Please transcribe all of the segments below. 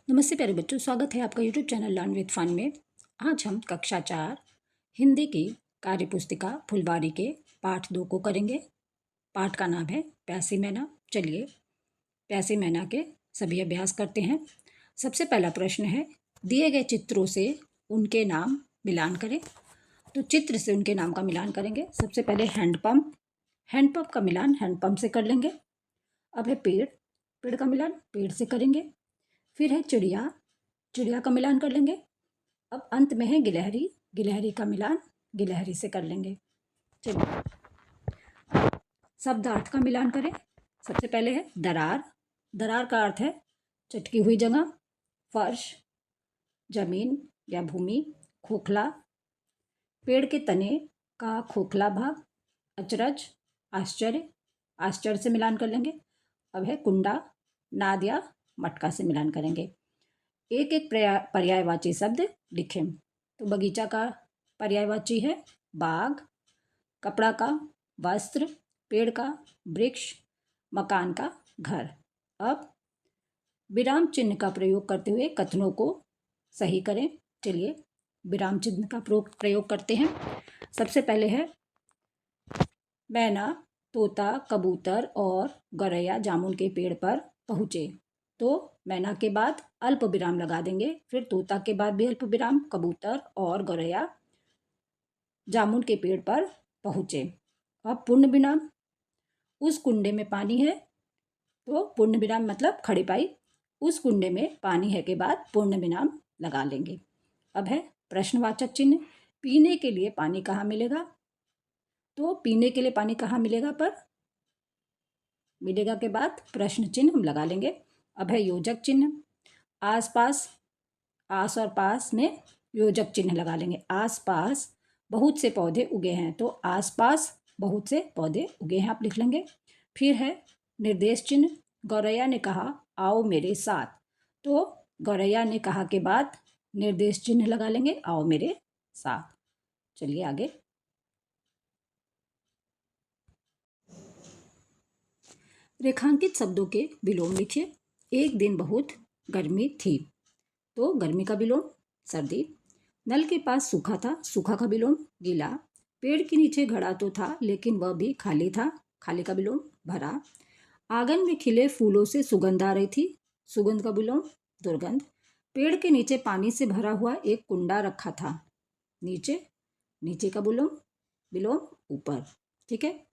नमस्ते प्यारे बच्चों, स्वागत है आपका YouTube channel learn with fun में। आज हम कक्षा 4 हिंदी की कार्य पुस्तिका फुलवारी के पाठ 2 को करेंगे। पाठ का नाम है प्यासी मैना। चलिए प्यासी मैना के सभी अभ्यास करते हैं। सबसे पहला प्रश्न है, दिए गए चित्रों से उनके नाम मिलान करें। तो चित्र से उनके नाम का मिलान करेंगे। सबसे पहले हैंडपम्प का मिलान हैंडपम्प से कर लेंगे। अब है पेड़ का मिलान पेड़ से करेंगे। फिर है चिड़िया का मिलान कर लेंगे। अब अंत में है गिलहरी का मिलान गिलहरी से कर लेंगे। चलिए शब्दार्थ का मिलान करें। सबसे पहले है दरार का अर्थ है चटकी हुई जगह, फर्श, जमीन या भूमि, खोखला, पेड़ के तने का खोखला भाग, अचरज, आश्चर्य से मिलान कर लेंगे। अब है कुंडा, नाद या मटका से मिलान करेंगे। एक एक पर्यायवाची शब्द लिखें। तो बगीचा का पर्यायवाची है बाग, कपड़ा का वस्त्र, पेड़ का वृक्ष, मकान का घर। अब विराम चिन्ह का प्रयोग करते हुए कथनों को सही करें। चलिए विराम चिन्ह का प्रयोग करते हैं। सबसे पहले है मैना, तोता, कबूतर और गौरैया जामुन के पेड़ पर पहुँचे। तो मैना के बाद अल्प विराम लगा देंगे, फिर तोता के बाद भी अल्प विराम, कबूतर और गौरैया जामुन के पेड़ पर पहुँचे। अब पूर्ण विराम, उस कुंडे में पानी है। तो पूर्ण विराम मतलब खड़ी पाई, उस कुंडे में पानी है के बाद पूर्ण विराम लगा लेंगे। अब है प्रश्नवाचक चिन्ह, पीने के लिए पानी कहाँ मिलेगा। तो पीने के लिए पानी कहाँ मिलेगा पर मिलेगा के बाद प्रश्न चिन्ह हम लगा लेंगे। अब है योजक चिन्ह, आस और पास में योजक चिन्ह लगा लेंगे। आस पास बहुत से पौधे उगे हैं, तो आस पास बहुत से पौधे उगे हैं आप लिख लेंगे। फिर है निर्देश चिन्ह, गौरैया ने कहा आओ मेरे साथ। तो गौरैया ने कहा के बाद निर्देश चिन्ह लगा लेंगे, आओ मेरे साथ। चलिए आगे। रेखांकित शब्दों के विलोम लिखिए। एक दिन बहुत गर्मी थी। तो गर्मी का विलोम सर्दी। नल के पास सूखा का विलोम गीला। पेड़ के नीचे घड़ा तो था लेकिन वह भी खाली था, खाली का विलोम भरा। आंगन में खिले फूलों से सुगंध आ रही थी, सुगंध का विलोम दुर्गंध। पेड़ के नीचे पानी से भरा हुआ एक कुंडा रखा था, नीचे का विलोम ऊपर। ठीक है।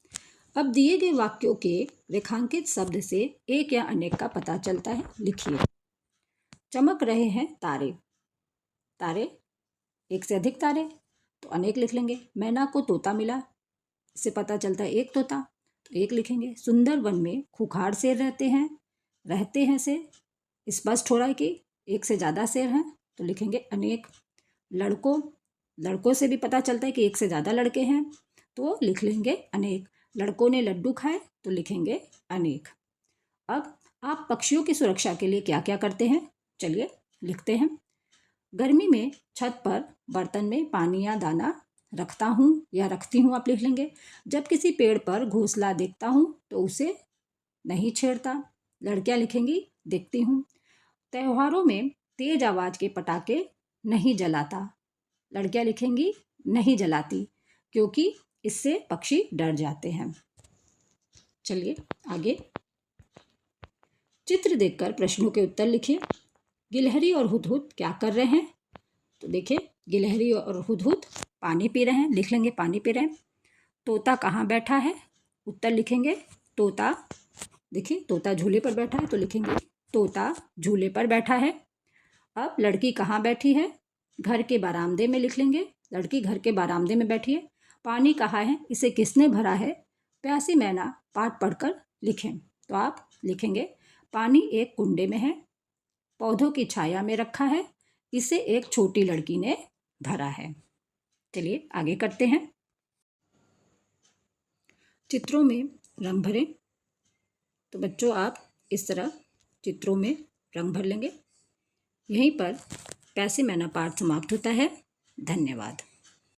अब दिए गए वाक्यों के रेखांकित शब्द से एक या अनेक का पता चलता है, लिखिए। चमक रहे हैं तारे, एक से अधिक तारे, तो अनेक लिख लेंगे। मैना को तोता मिला, इससे पता चलता है एक तोता, तो एक लिखेंगे। सुंदर वन में खूंखार शेर रहते हैं से स्पष्ट हो रहा है कि एक से ज़्यादा शेर हैं, तो लिखेंगे अनेक। लड़कों से भी पता चलता है कि एक से ज़्यादा लड़के हैं, तो लिख लेंगे अनेक। लड़कों ने लड्डू खाए, तो लिखेंगे अनेक। अब आप पक्षियों की सुरक्षा के लिए क्या क्या करते हैं, चलिए लिखते हैं। गर्मी में छत पर बर्तन में पानी या दाना रखता हूँ या रखती हूँ, आप लिख लेंगे। जब किसी पेड़ पर घोंसला देखता हूँ तो उसे नहीं छेड़ता, लड़कियाँ लिखेंगी देखती हूँ। त्योहारों में तेज आवाज़ के पटाखे नहीं जलाता, लड़कियाँ लिखेंगी नहीं जलाती, क्योंकि इससे पक्षी डर जाते हैं। चलिए आगे। चित्र देखकर प्रश्नों के उत्तर लिखिए। गिलहरी और हुदहुद क्या कर रहे हैं। तो देखिए गिलहरी और हुदहुद पानी पी रहे हैं, लिख लेंगे पानी पी रहे हैं। तोता कहाँ बैठा है, उत्तर लिखेंगे तोता, देखिए तोता झूले पर बैठा है, तो लिखेंगे तोता झूले पर बैठा है। अब लड़की कहाँ बैठी है, घर के बरामदे में, लिख लेंगे लड़की घर के बरामदे में बैठी है। पानी कहाँ है, इसे किसने भरा है। प्यासी मैना पाठ पढ़कर लिखें, तो आप लिखेंगे पानी एक कुंडे में है, पौधों की छाया में रखा है, इसे एक छोटी लड़की ने भरा है। चलिए आगे करते हैं। चित्रों में रंग भरें। तो बच्चों आप इस तरह चित्रों में रंग भर लेंगे। यहीं पर प्यासी मैना पाठ समाप्त होता है। धन्यवाद।